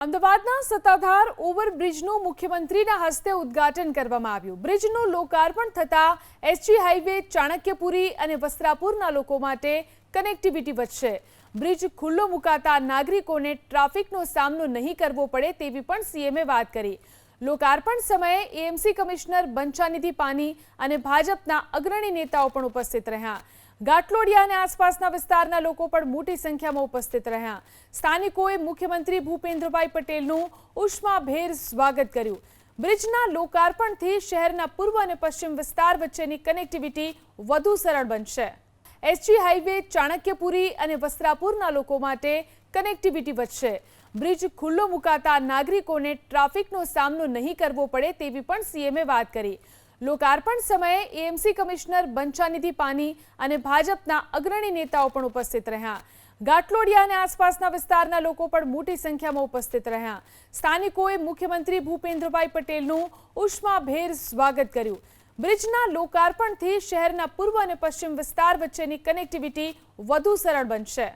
અમદાવાદના સત્તાધાર ઓવરબ્રિજનું મુખ્યમંત્રીના હસ્તે ઉદ્ઘાટન કરવામાં આવ્યું। બ્રિજનું લોકાર્પણ થતાં એસજી હાઈવે ચાણક્યપુરી અને વસ્ત્રાપુરના લોકો માટે કનેક્ટિવિટી વધશે। બ્રિજ ખુલ્લો મુકાતા નાગરિકોને ટ્રાફિકનો સામનો નહીં કરવો પડે તેવી પણ સીએમએ વાત કરી। લોકાર્પણ સમયે એએમસી કમિશનર બંછાનિધિ પાની અને ભાજપના અગ્રણી નેતાઓ પણ ઉપસ્થિત રહ્યા। ઘાટલોડિયા અને આસપાસના વિસ્તારના લોકો પણ મોટી સંખ્યામાં ઉપસ્થિત રહ્યા। સ્થાનિકોએ મુખ્યમંત્રી ભૂપેન્દ્રભાઈ પટેલનું ઉષ્માભેર સ્વાગત કર્યું। બ્રિજના લોકાર્પણથી શહેરના પૂર્વ અને પશ્ચિમ વિસ્તાર વચ્ચેની કનેક્ટિવિટી વધુ સરળ બનશે। એસજી હાઈવે ચાણક્યપુરી અને વસ્ત્રાપુરના લોકો માટે કનેક્ટિવિટી વધશે। બ્રિજ ખુલ્લો મુકાતા નાગરિકોને ટ્રાફિકનો સામનો નહીં કરવો પડે તેવી પણ સીએમએ વાત કરી। લોકાર્પણ સમયે એએમસી કમિશનર બંછાનિધિ પાની અને ભાજપના અગ્રણી નેતાઓ પણ ઉપસ્થિત રહ્યા। ઘાટલોડિયા અને આસપાસના વિસ્તારના લોકો પણ મોટી સંખ્યામાં ઉપસ્થિત રહ્યા। સ્થાનિકોએ મુખ્યમંત્રી ભૂપેન્દ્રભાઈ પટેલનું ઉષ્માભેર સ્વાગત કર્યું। બ્રિજના લોકાર્પણથી શહેરના પૂર્વ અને પશ્ચિમ વિસ્તાર વચ્ચેની કનેક્ટિવિટી વધુ સરળ બનશે।